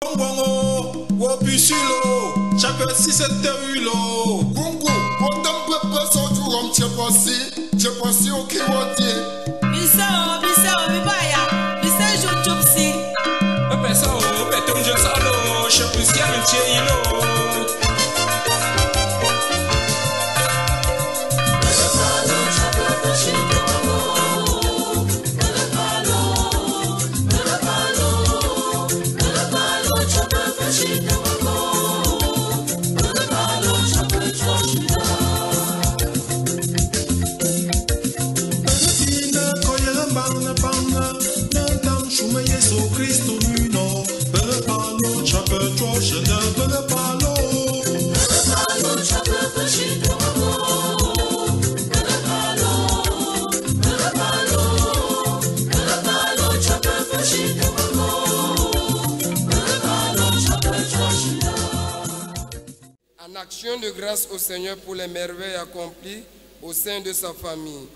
Bongo, Wopishilo, Chapel 6 Huilo, Gungu, Wotam Pepper Soturum Chepasi, Okiwati. Bisa, Bibaya, Bisa Jotupsi. Pepe Sao, Petum Josalo, Chapusian Chilo. En action de grâce au Seigneur pour les merveilles accomplies au sein de sa famille,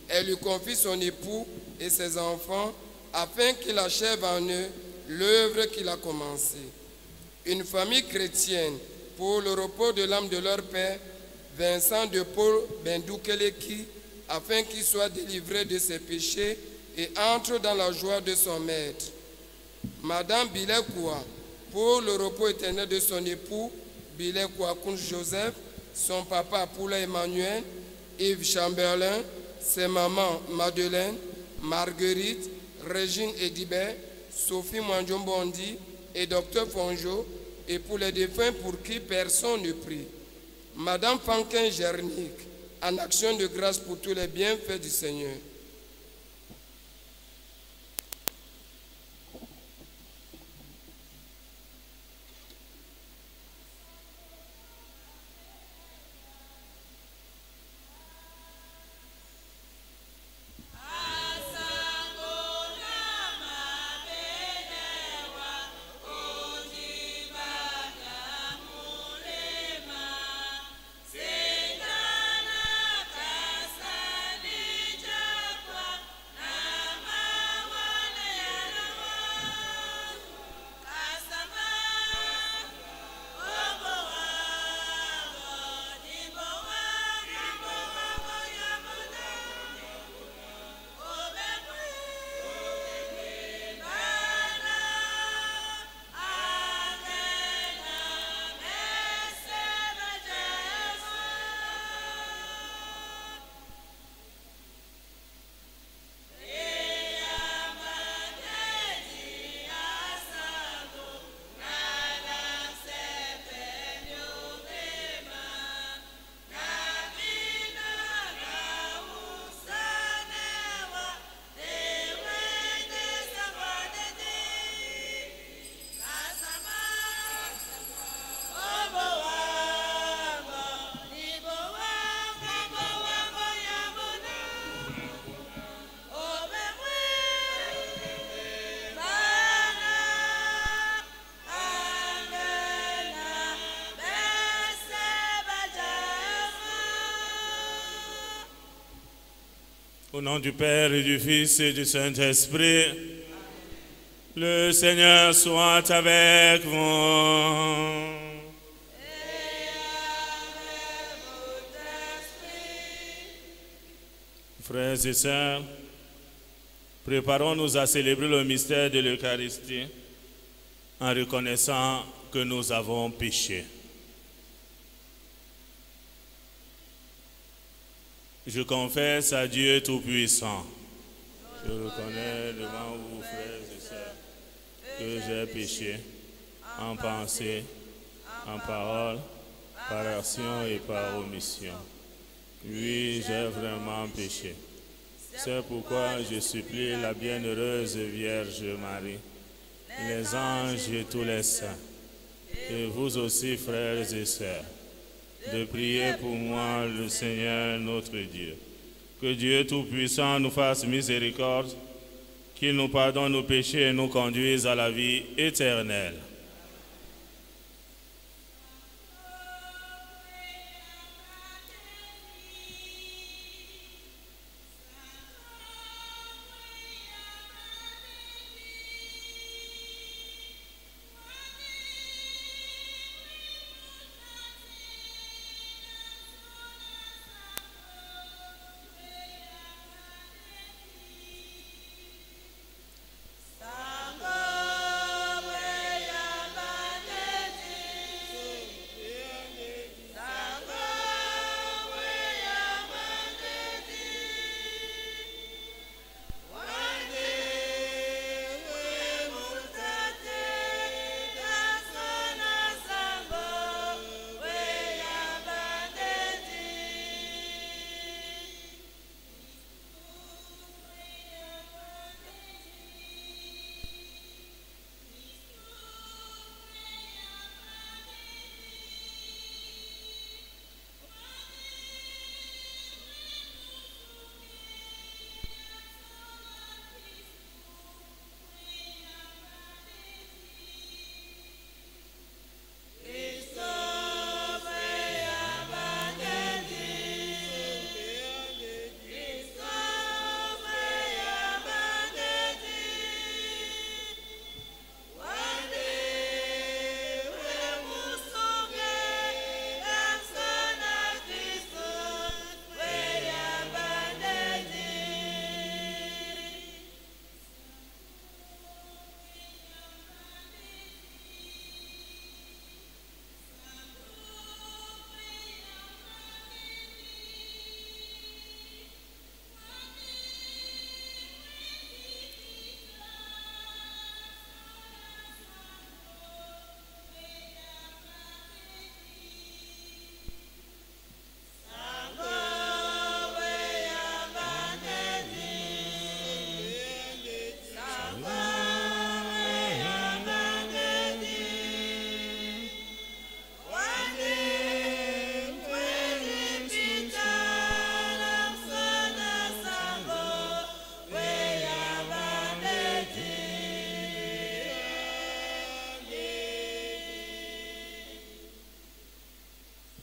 elle lui confie son époux et ses enfants afin qu'il achève en eux l'œuvre qu'il a commencée. Une famille chrétienne pour le repos de l'âme de leur père, Vincent de Paul Bendoukeleki, afin qu'il soit délivré de ses péchés et entre dans la joie de son maître. Madame Bilekoua, pour le repos éternel de son époux, Bilekoua Kounj Joseph, son papa Poula Emmanuel, Yves Chamberlain, ses mamans Madeleine, Marguerite, Régine Edibert, Sophie Mwanjombondi et Dr Fonjo, et pour les défunts pour qui personne ne prie. Madame Fankin Gernik, en action de grâce pour tous les bienfaits du Seigneur. Au nom du Père et du Fils et du Saint-Esprit, le Seigneur soit avec vous. Frères et sœurs, préparons-nous à célébrer le mystère de l'Eucharistie en reconnaissant que nous avons péché. Je confesse à Dieu Tout-Puissant. Je reconnais devant vous, frères et sœurs, que j'ai péché en pensée, en parole, par action et par omission. Oui, j'ai vraiment péché. C'est pourquoi je supplie la bienheureuse Vierge Marie, les anges et tous les saints, et vous aussi, frères et sœurs, de prier pour moi, le Seigneur notre Dieu. Que Dieu Tout-Puissant nous fasse miséricorde, qu'il nous pardonne nos péchés et nous conduise à la vie éternelle.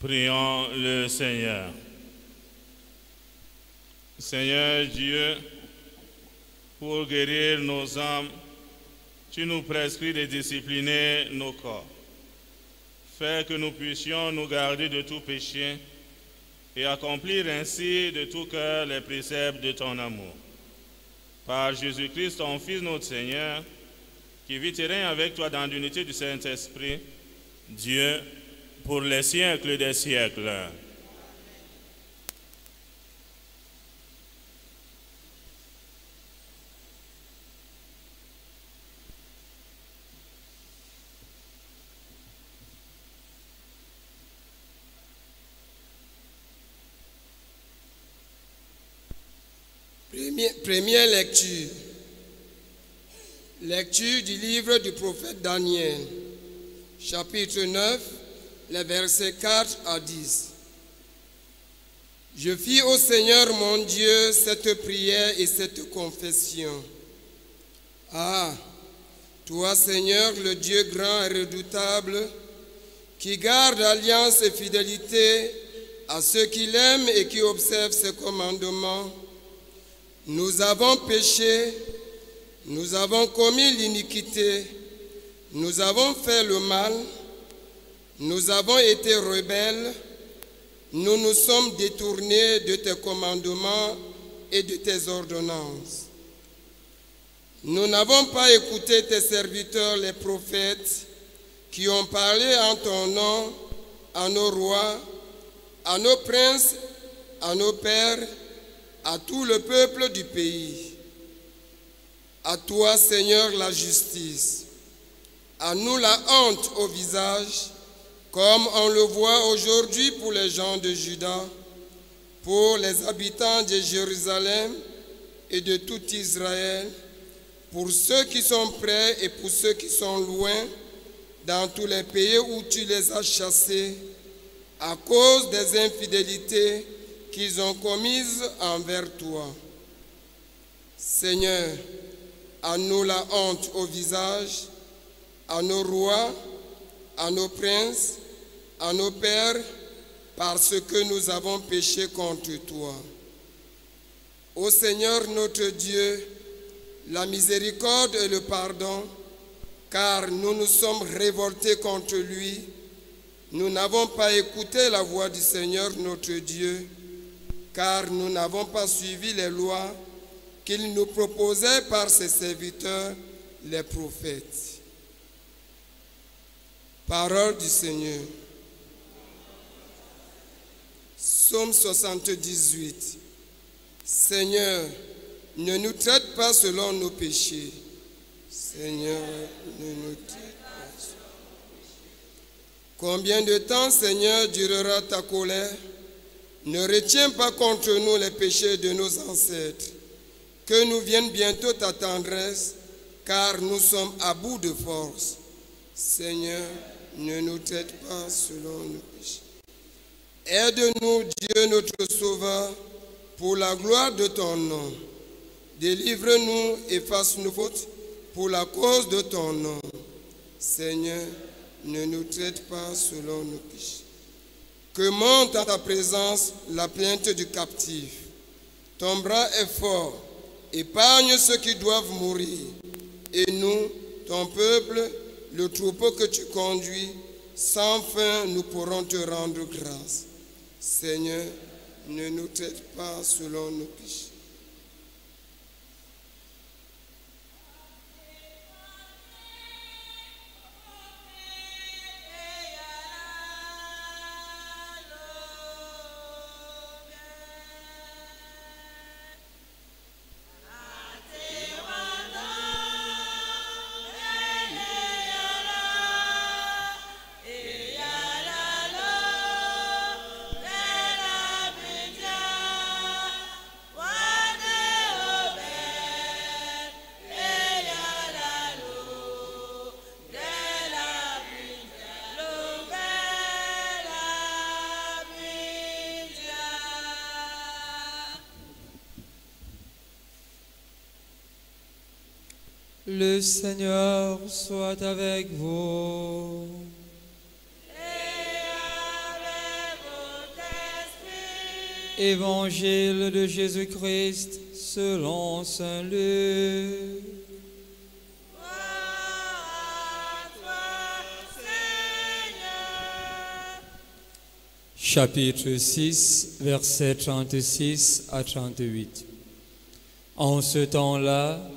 Prions le Seigneur. Seigneur Dieu, pour guérir nos âmes, tu nous prescris de discipliner nos corps. Fais que nous puissions nous garder de tout péché et accomplir ainsi de tout cœur les préceptes de ton amour. Par Jésus-Christ, ton Fils, notre Seigneur, qui vit et règne avec toi dans l'unité du Saint-Esprit, Dieu, pour les siècles des siècles. Première lecture. Lecture du livre du prophète Daniel, chapitre 9, les versets 4 à 10. Je fis au Seigneur mon Dieu cette prière et cette confession. Ah, toi Seigneur, le Dieu grand et redoutable, qui garde alliance et fidélité à ceux qui l'aiment et qui observent ses commandements, nous avons péché, nous avons commis l'iniquité, nous avons fait le mal, nous avons été rebelles, nous nous sommes détournés de tes commandements et de tes ordonnances. Nous n'avons pas écouté tes serviteurs, les prophètes, qui ont parlé en ton nom à nos rois, à nos princes, à nos pères, à tout le peuple du pays. À toi, Seigneur, la justice. À nous la honte au visage, comme on le voit aujourd'hui pour les gens de Juda, pour les habitants de Jérusalem et de tout Israël, pour ceux qui sont près et pour ceux qui sont loin, dans tous les pays où tu les as chassés, à cause des infidélités qu'ils ont commises envers toi. Seigneur, à nous la honte au visage, à nos rois, à nos princes, à nos pères, parce que nous avons péché contre toi. Ô Seigneur notre Dieu, la miséricorde et le pardon, car nous nous sommes révoltés contre lui. Nous n'avons pas écouté la voix du Seigneur notre Dieu, car nous n'avons pas suivi les lois qu'il nous proposait par ses serviteurs, les prophètes. Parole du Seigneur. Psaume 78. Seigneur, ne nous traite pas selon nos péchés. Seigneur, ne nous traite pas selon nos péchés. Combien de temps, Seigneur, durera ta colère? Ne retiens pas contre nous les péchés de nos ancêtres. Que nous vienne bientôt ta tendresse, car nous sommes à bout de force. Seigneur, ne nous traite pas selon nos péchés. Aide-nous, Dieu notre Sauveur, pour la gloire de ton nom. Délivre-nous et fasse nos fautes pour la cause de ton nom. Seigneur, ne nous traite pas selon nos péchés. Que monte à ta présence la plainte du captif. Ton bras est fort, épargne ceux qui doivent mourir. Et nous, ton peuple, le troupeau que tu conduis, sans fin nous pourrons te rendre grâce. Seigneur, ne nous traite pas selon nos péchés. Le Seigneur soit avec vous. Et avec Évangile de Jésus-Christ selon saint Luc. Chapitre 6, versets 36 à 38. En ce temps-là,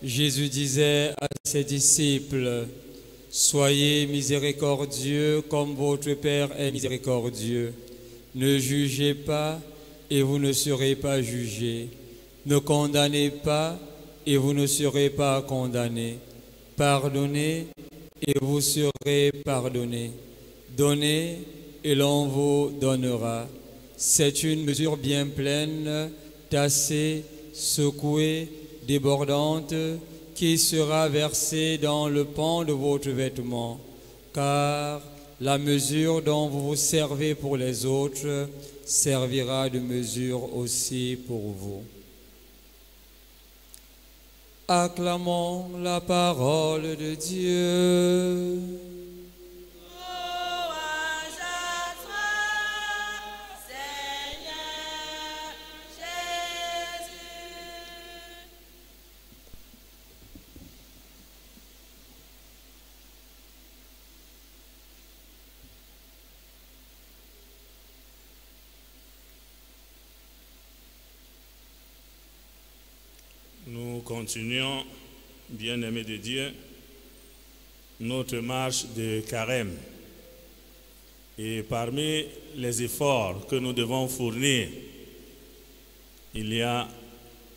Jésus disait à ses disciples, « Soyez miséricordieux comme votre Père est miséricordieux. Ne jugez pas et vous ne serez pas jugés. Ne condamnez pas et vous ne serez pas condamnés. Pardonnez et vous serez pardonnés. Donnez et l'on vous donnera. C'est une mesure bien pleine, tassée, secouée, débordante, qui sera versée dans le pan de votre vêtement. Car la mesure dont vous vous servez pour les autres servira de mesure aussi pour vous. » Acclamons la parole de Dieu. Nous continuons, bien-aimés de Dieu, notre marche de carême. Et parmi les efforts que nous devons fournir, il y a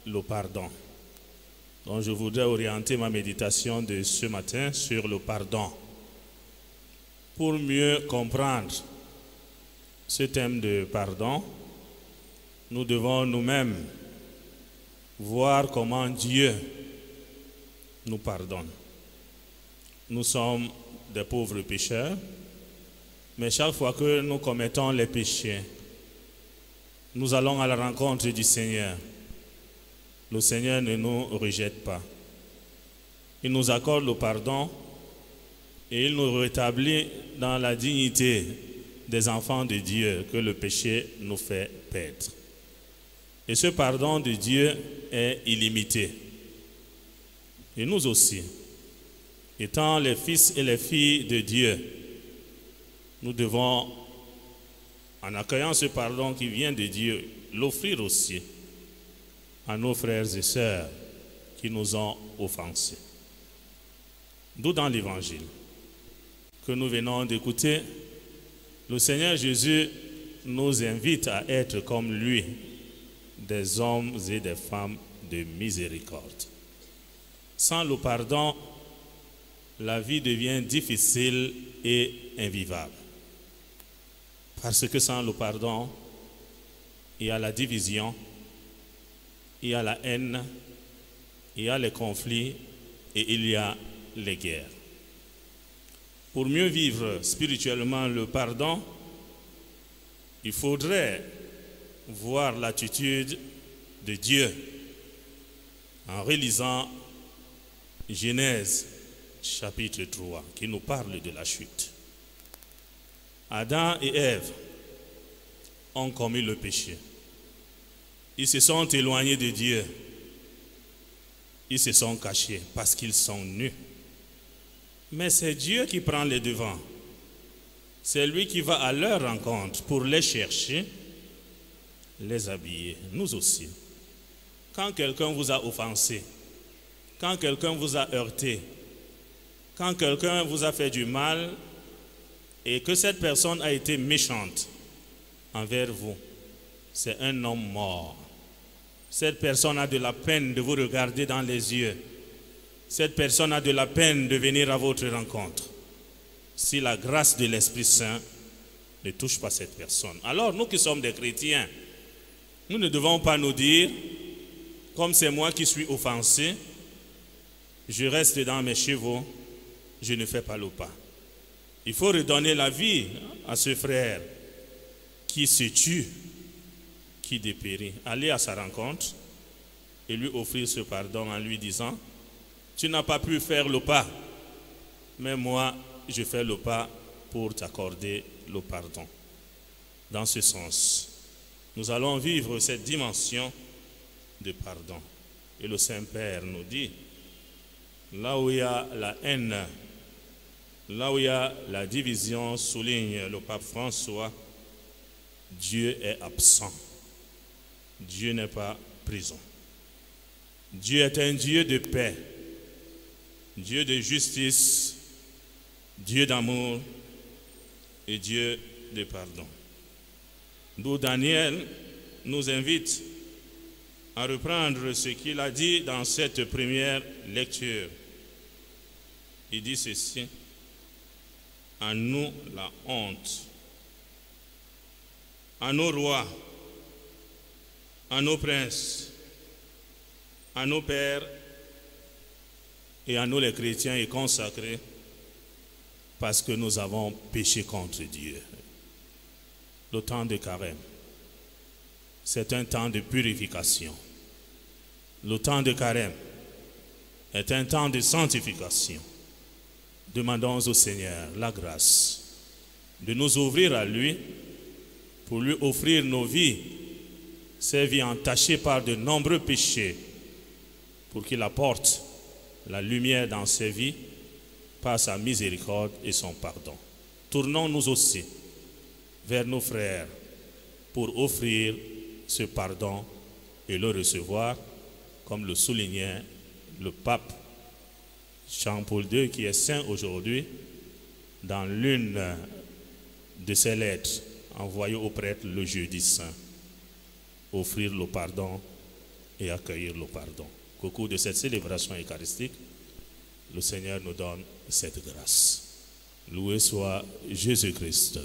le pardon. Donc je voudrais orienter ma méditation de ce matin sur le pardon. Pour mieux comprendre ce thème de pardon, nous devons nous-mêmes voir comment Dieu nous pardonne. Nous sommes des pauvres pécheurs, mais chaque fois que nous commettons les péchés, nous allons à la rencontre du Seigneur. Le Seigneur ne nous rejette pas. Il nous accorde le pardon et il nous rétablit dans la dignité des enfants de Dieu que le péché nous fait perdre. Et ce pardon de Dieu est illimité. Et nous aussi, étant les fils et les filles de Dieu, nous devons, en accueillant ce pardon qui vient de Dieu, l'offrir aussi à nos frères et sœurs qui nous ont offensés. D'où dans l'Évangile que nous venons d'écouter, le Seigneur Jésus nous invite à être comme lui, des hommes et des femmes de miséricorde. Sans le pardon, la vie devient difficile et invivable. Parce que sans le pardon, il y a la division, il y a la haine, il y a les conflits et il y a les guerres. Pour mieux vivre spirituellement le pardon, il faudrait voir l'attitude de Dieu en relisant Genèse chapitre 3 qui nous parle de la chute. Adam et Ève ont commis le péché. Ils se sont éloignés de Dieu. Ils se sont cachés parce qu'ils sont nus. Mais c'est Dieu qui prend les devants. C'est lui qui va à leur rencontre pour les chercher, les habiller. Nous aussi. Quand quelqu'un vous a offensé, quand quelqu'un vous a heurté, quand quelqu'un vous a fait du mal et que cette personne a été méchante envers vous, c'est un homme mort. Cette personne a de la peine de vous regarder dans les yeux. Cette personne a de la peine de venir à votre rencontre. Si la grâce de l'Esprit Saint ne touche pas cette personne. Alors nous qui sommes des chrétiens, nous ne devons pas nous dire, comme c'est moi qui suis offensé, je reste dans mes chevaux, je ne fais pas le pas. Il faut redonner la vie à ce frère qui se tue, qui dépérit. Aller à sa rencontre et lui offrir ce pardon en lui disant, tu n'as pas pu faire le pas, mais moi, je fais le pas pour t'accorder le pardon. Dans ce sens, nous allons vivre cette dimension de pardon. Et le Saint-Père nous dit, là où il y a la haine, là où il y a la division, souligne le pape François, Dieu est absent. Dieu n'est pas présent. Dieu est un Dieu de paix, Dieu de justice, Dieu d'amour et Dieu de pardon. D'où Daniel nous invite à reprendre ce qu'il a dit dans cette première lecture. Il dit ceci: à nous la honte, à nos rois, à nos princes, à nos pères et à nous les chrétiens et consacrés, parce que nous avons péché contre Dieu. Le temps de carême, c'est un temps de purification. Le temps de carême est un temps de sanctification. Demandons au Seigneur la grâce de nous ouvrir à lui pour lui offrir nos vies, ces vies entachées par de nombreux péchés, pour qu'il apporte la lumière dans ces vies par sa miséricorde et son pardon. Tournons-nous aussi vers nos frères pour offrir ce pardon et le recevoir, comme le soulignait le pape Jean-Paul II, qui est saint aujourd'hui, dans l'une de ses lettres envoyées aux prêtres le jeudi saint. Offrir le pardon et accueillir le pardon. Qu'au cours de cette célébration eucharistique, le Seigneur nous donne cette grâce. Loué soit Jésus-Christ.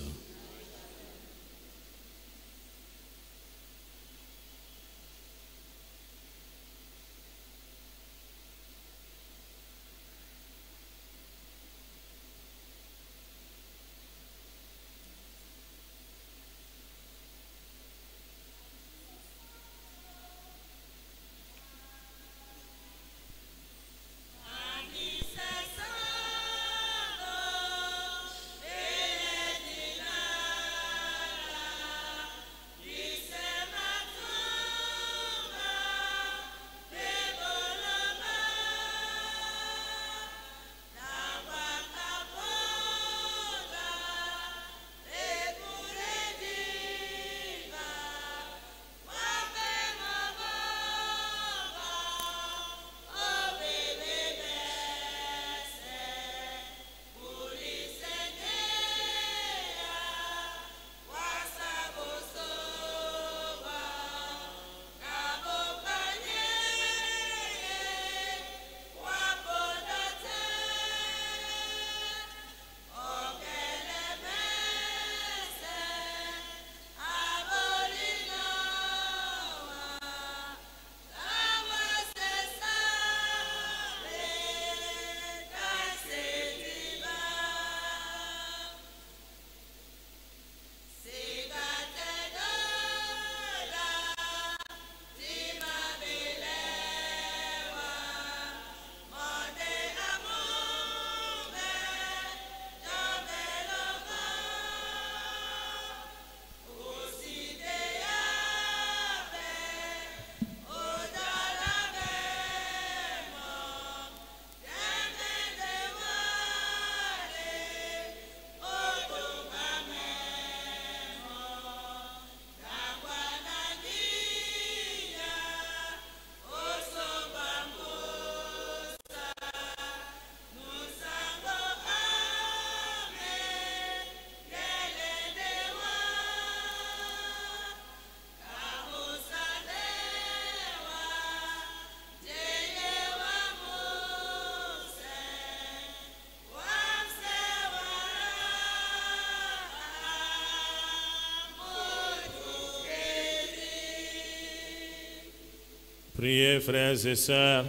Priez, frères et sœurs,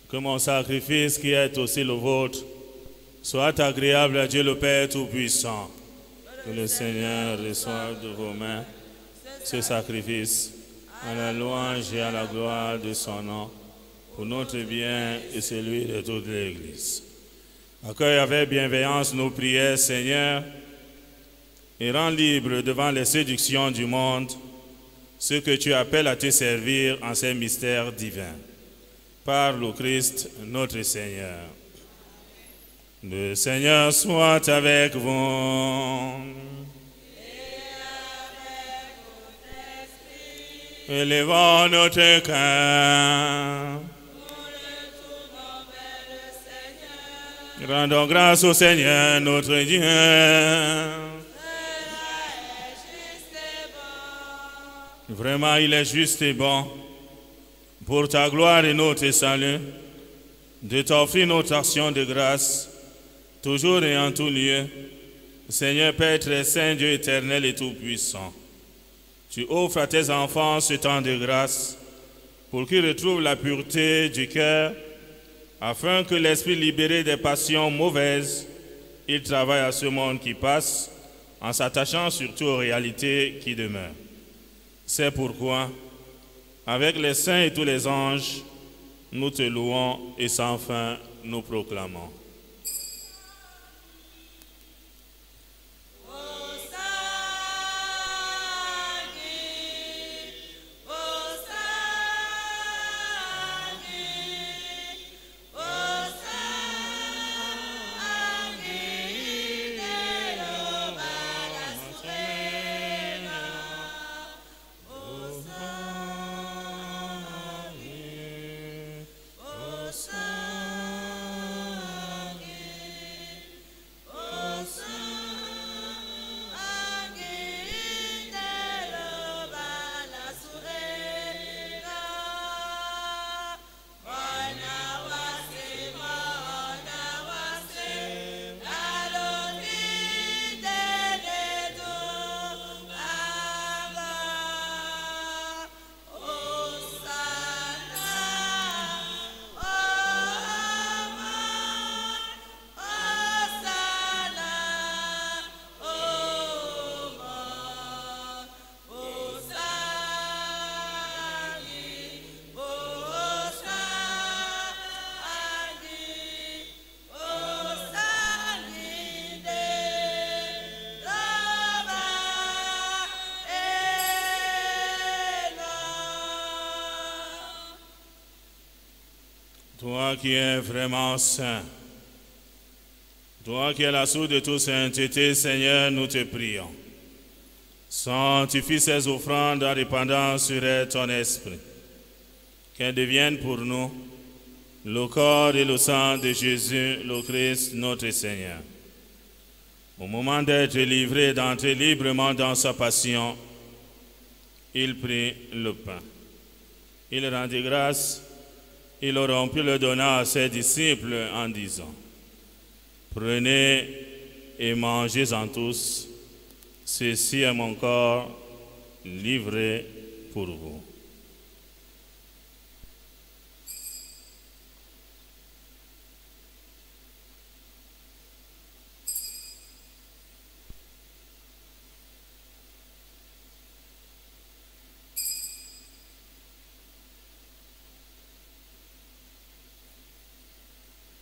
que mon sacrifice, qui est aussi le vôtre, soit agréable à Dieu le Père Tout-Puissant. Que le Seigneur reçoive de vos mains ce sacrifice à la louange et à la gloire de son nom, pour notre bien et celui de toute l'Église. Accueille avec bienveillance nos prières, Seigneur, et rends libre devant les séductions du monde ceux que tu appelles à te servir en ces mystères divins. Par le Christ notre Seigneur. Le Seigneur soit avec vous. Élevons notre cœur. Rendons grâce au Seigneur notre Dieu. Vraiment, il est juste et bon, pour ta gloire et notre salut, de t'offrir notre action de grâce, toujours et en tout lieu. Seigneur Père très saint, Dieu éternel et tout-puissant, tu offres à tes enfants ce temps de grâce pour qu'ils retrouvent la pureté du cœur, afin que l'esprit libéré des passions mauvaises, il travaille à ce monde qui passe, en s'attachant surtout aux réalités qui demeurent. C'est pourquoi, avec les saints et tous les anges, nous te louons et sans fin nous proclamons. Toi qui es vraiment saint, toi qui es la source de toute sainteté, Seigneur, nous te prions. Sanctifie ces offrandes en répandant sur elles ton esprit, qu'elles deviennent pour nous le corps et le sang de Jésus, le Christ, notre Seigneur. Au moment d'être livré, d'entrer librement dans sa passion, il prit le pain. Il rendit grâce. Il le rompit, le donna à ses disciples en disant: Prenez et mangez-en tous, ceci est mon corps livré pour vous.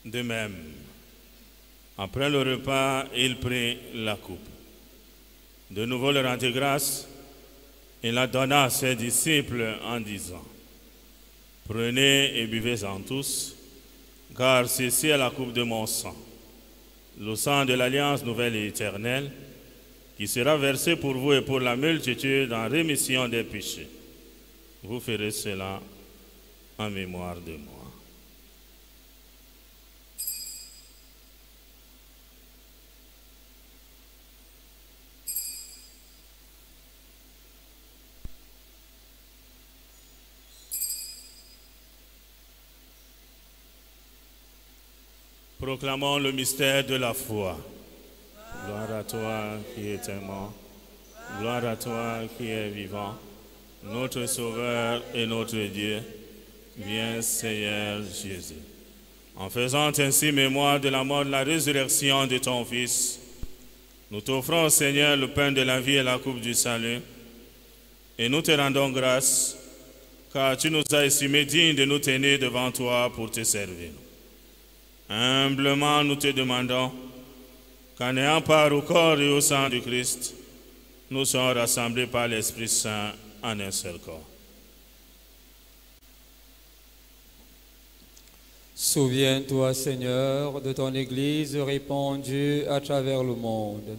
De même, après le repas, il prit la coupe. De nouveau, il rendit grâce et la donna à ses disciples en disant: Prenez et buvez-en tous, car ceci est la coupe de mon sang, le sang de l'alliance nouvelle et éternelle, qui sera versé pour vous et pour la multitude en rémission des péchés. Vous ferez cela en mémoire de moi. Proclamons le mystère de la foi. Gloire à toi qui es mort, gloire à toi qui es vivant, notre Sauveur et notre Dieu. Viens, Seigneur Jésus. En faisant ainsi mémoire de la mort, de la résurrection de ton Fils, nous t'offrons, Seigneur, le pain de la vie et la coupe du salut, et nous te rendons grâce, car tu nous as estimés dignes de nous tenir devant toi pour te servir. Humblement, nous te demandons qu'en ayant part au corps et au sang du Christ, nous soyons rassemblés par l'Esprit Saint en un seul corps. Souviens-toi, Seigneur, de ton Église répandue à travers le monde.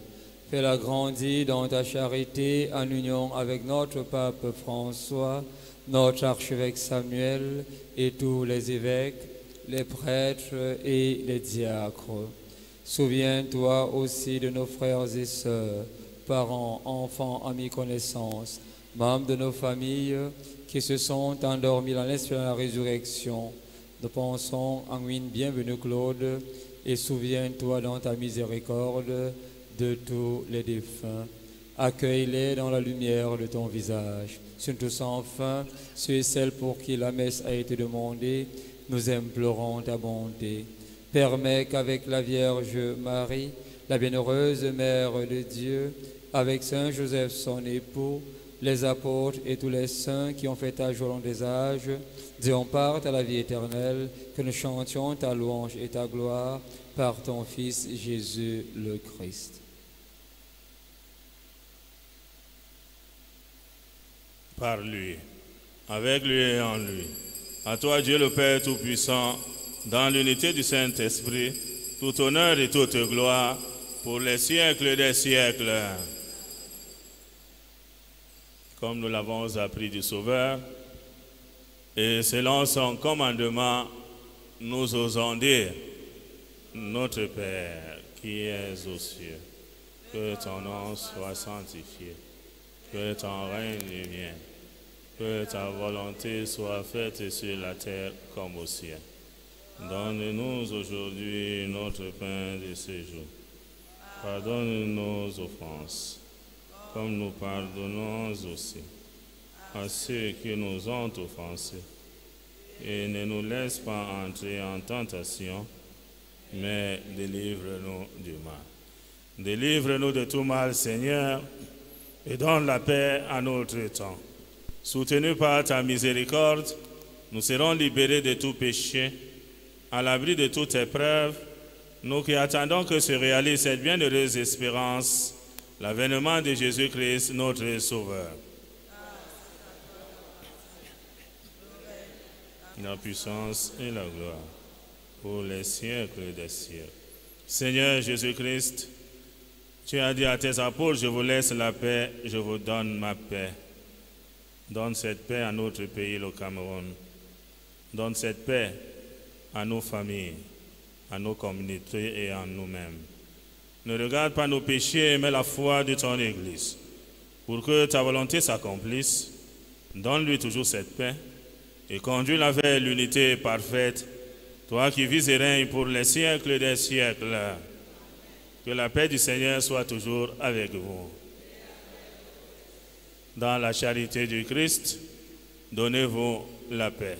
Fais-la grandir dans ta charité en union avec notre pape François, notre archevêque Samuel et tous les évêques, les prêtres et les diacres. Souviens-toi aussi de nos frères et sœurs, parents, enfants, amis, connaissances, membres de nos familles qui se sont endormis dans l'esprit de la résurrection. Nous pensons en une bienvenue Claude et souviens-toi dans ta miséricorde de tous les défunts. Accueille-les dans la lumière de ton visage. Sur tous enfin, ceux et celles pour qui la messe a été demandée, nous implorons ta bonté. Permets qu'avec la Vierge Marie, la bienheureuse Mère de Dieu, avec Saint Joseph son époux, les apôtres et tous les saints qui ont fait âge au long des âges, Dieu en parte à la vie éternelle, que nous chantions ta louange et ta gloire par ton Fils Jésus le Christ. Par lui, avec lui et en lui. À toi, Dieu le Père Tout-Puissant, dans l'unité du Saint-Esprit, tout honneur et toute gloire pour les siècles des siècles. Comme nous l'avons appris du Sauveur, et selon son commandement, nous osons dire, Notre Père qui es aux cieux, que ton nom soit sanctifié, que ton règne vienne, que ta volonté soit faite sur la terre comme au ciel. Donne-nous aujourd'hui notre pain de ce jour. Pardonne nos offenses, comme nous pardonnons aussi à ceux qui nous ont offensés. Et ne nous laisse pas entrer en tentation, mais délivre-nous du mal. Délivre-nous de tout mal, Seigneur, et donne la paix à notre temps. Soutenus par ta miséricorde, nous serons libérés de tout péché, à l'abri de toute épreuve, nous qui attendons que se réalise cette bienheureuse espérance, l'avènement de Jésus-Christ, notre Sauveur. La puissance et la gloire pour les siècles des siècles. Seigneur Jésus-Christ, tu as dit à tes apôtres, je vous laisse la paix, je vous donne ma paix. Donne cette paix à notre pays, le Cameroun. Donne cette paix à nos familles, à nos communautés et à nous-mêmes. Ne regarde pas nos péchés, mais la foi de ton Église. Pour que ta volonté s'accomplisse, donne-lui toujours cette paix et conduis-la vers l'unité parfaite, toi qui vis et règnes pour les siècles des siècles. Que la paix du Seigneur soit toujours avec vous. Dans la charité du Christ, donnez-vous la paix.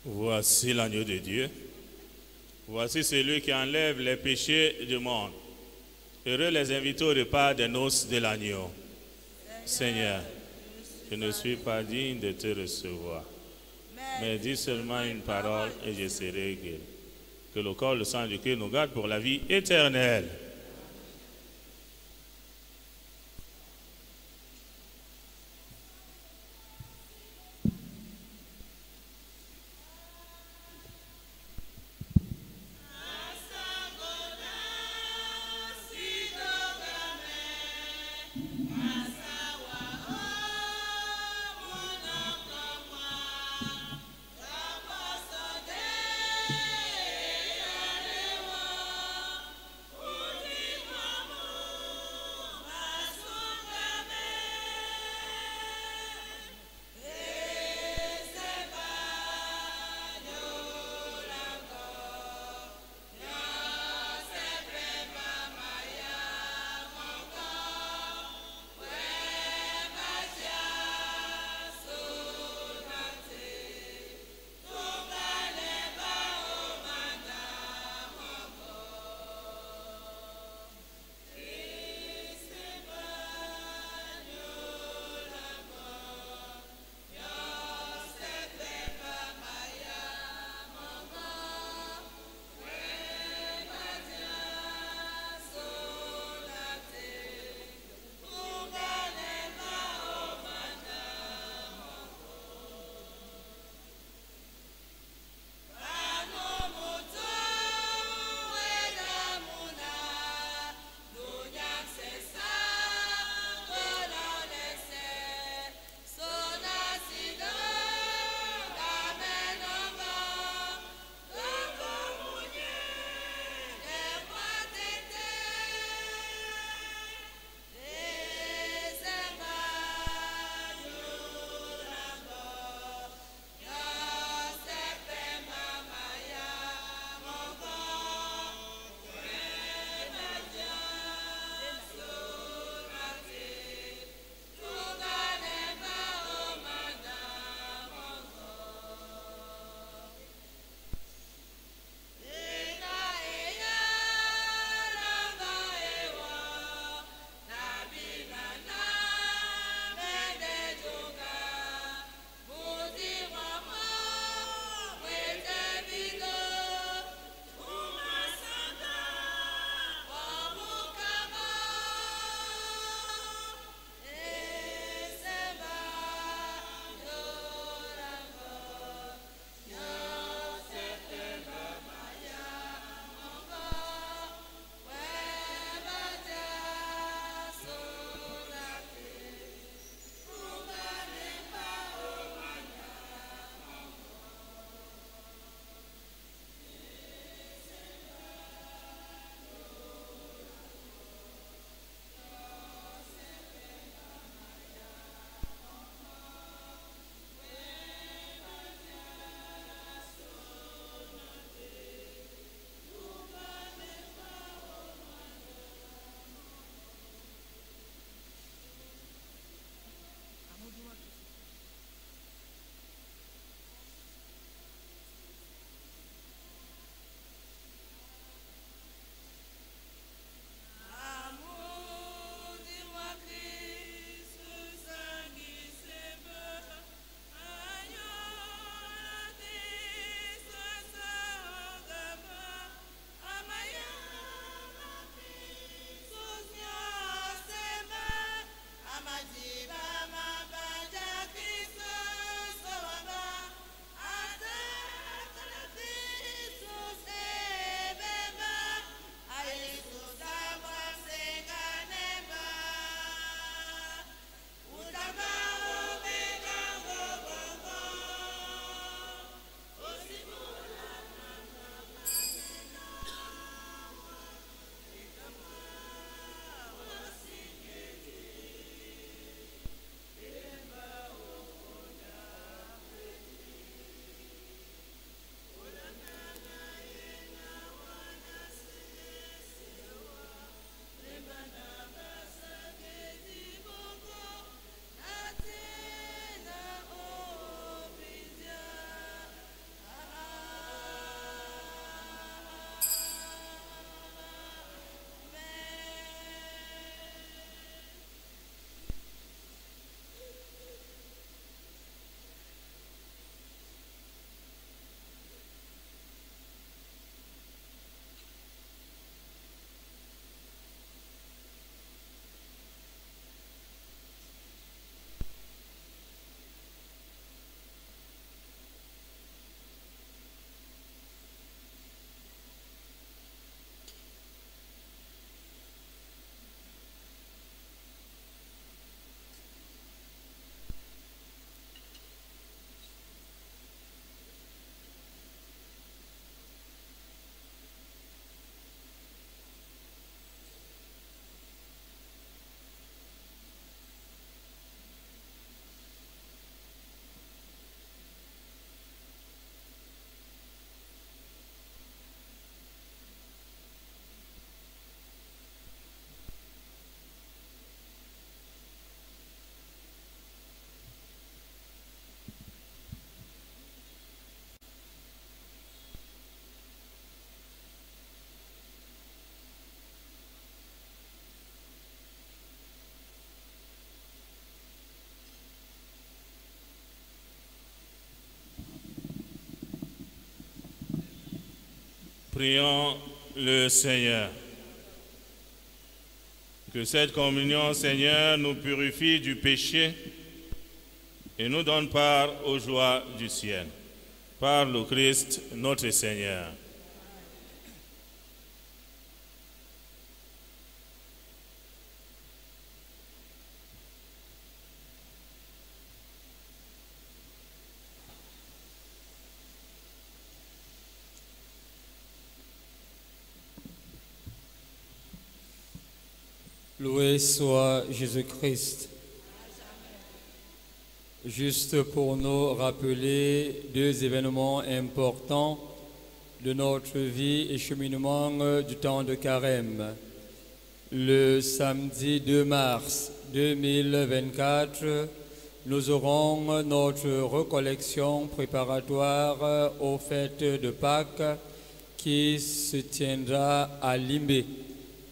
Voici l'agneau de Dieu. Voici celui qui enlève les péchés du monde. Heureux les invités au repas des noces de l'agneau. Seigneur, je ne suis pas digne de te recevoir, mais dis seulement une parole et je serai guéri. Que le corps, le sang du Christ nous garde pour la vie éternelle. Prions le Seigneur. Que cette communion, Seigneur, nous purifie du péché et nous donne part aux joies du ciel. Par le Christ, notre Seigneur. Loué soit Jésus-Christ. Juste pour nous rappeler deux événements importants de notre vie et cheminement du temps de carême. Le samedi 2 mars 2024, nous aurons notre recollection préparatoire aux fêtes de Pâques qui se tiendra à Limbé.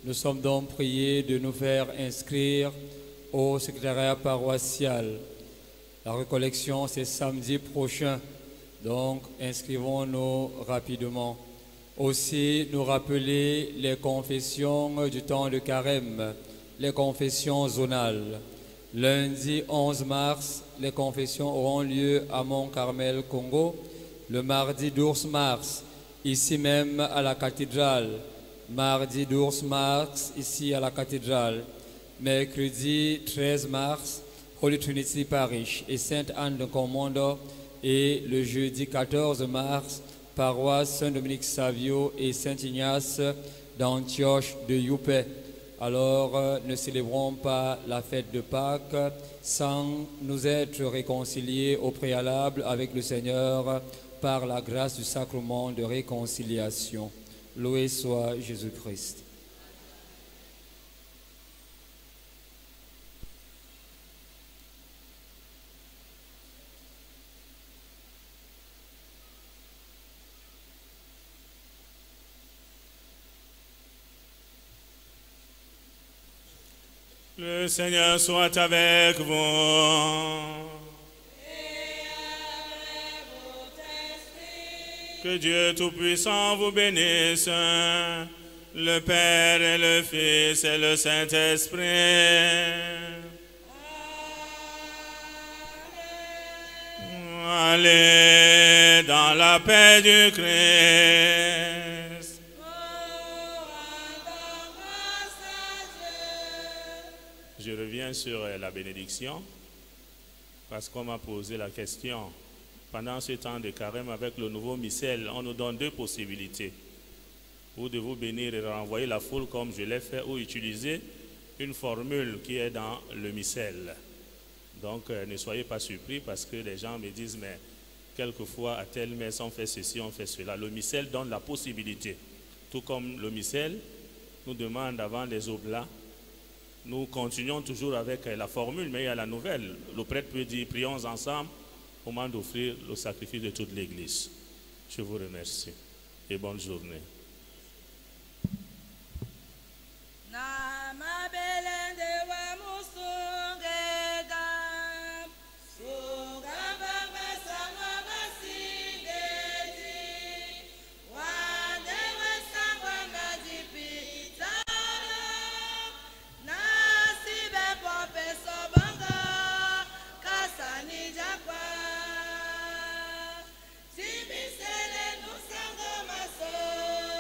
Nous sommes donc priés de nous faire inscrire au secrétariat paroissial. La recollection, c'est samedi prochain, donc inscrivons-nous rapidement. Aussi, nous rappeler les confessions du temps de carême, les confessions zonales. Lundi 11 mars, les confessions auront lieu à Mont-Carmel, Congo. Le mardi 12 mars, ici même à la cathédrale. Mardi 12 mars, ici à la cathédrale. Mercredi 13 mars, Holy Trinity Parish et Sainte-Anne de Commondo. Et le jeudi 14 mars, paroisse Saint-Dominique Savio et Saint-Ignace d'Antioche de Youpé. Alors, ne célébrons pas la fête de Pâques sans nous être réconciliés au préalable avec le Seigneur par la grâce du sacrement de réconciliation. Loué soit Jésus-Christ. Le Seigneur soit avec vous. Que Dieu Tout-Puissant vous bénisse, le Père et le Fils et le Saint-Esprit. Allez dans la paix du Christ. Je reviens sur la bénédiction parce qu'on m'a posé la question. Pendant ce temps de carême avec le nouveau missel, on nous donne deux possibilités. Ou de vous bénir et renvoyer la foule comme je l'ai fait, ou utiliser une formule qui est dans le missel. Donc ne soyez pas surpris parce que les gens me disent, mais quelquefois à telle messe on fait ceci, on fait cela. Le missel donne la possibilité. Tout comme le missel nous demande avant les oblats, nous continuons toujours avec la formule, mais il y a la nouvelle. Le prêtre peut dire, prions ensemble, au moment d'offrir le sacrifice de toute l'Église. Je vous remercie et bonne journée. Sibisele no sangoma so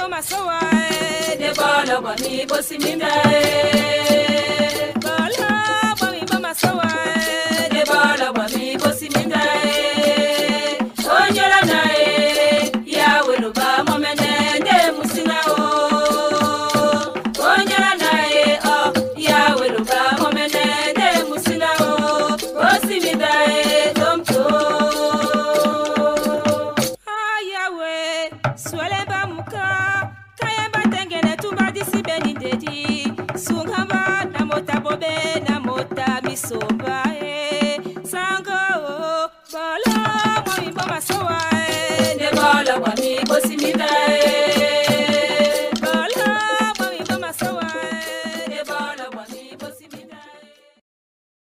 masowa de bolo bami bosimina bolo bami bo masowa de bolo bami bosimina onyola nae ya welo ba momene de musina o onyola nae o ya welo ba momene de musina o bosimida e domto ayawe swele ba muka kayamba tengene tumba disi beni dedi sungamba na mota bobe na mota misomba sango bolo mo imbo masowa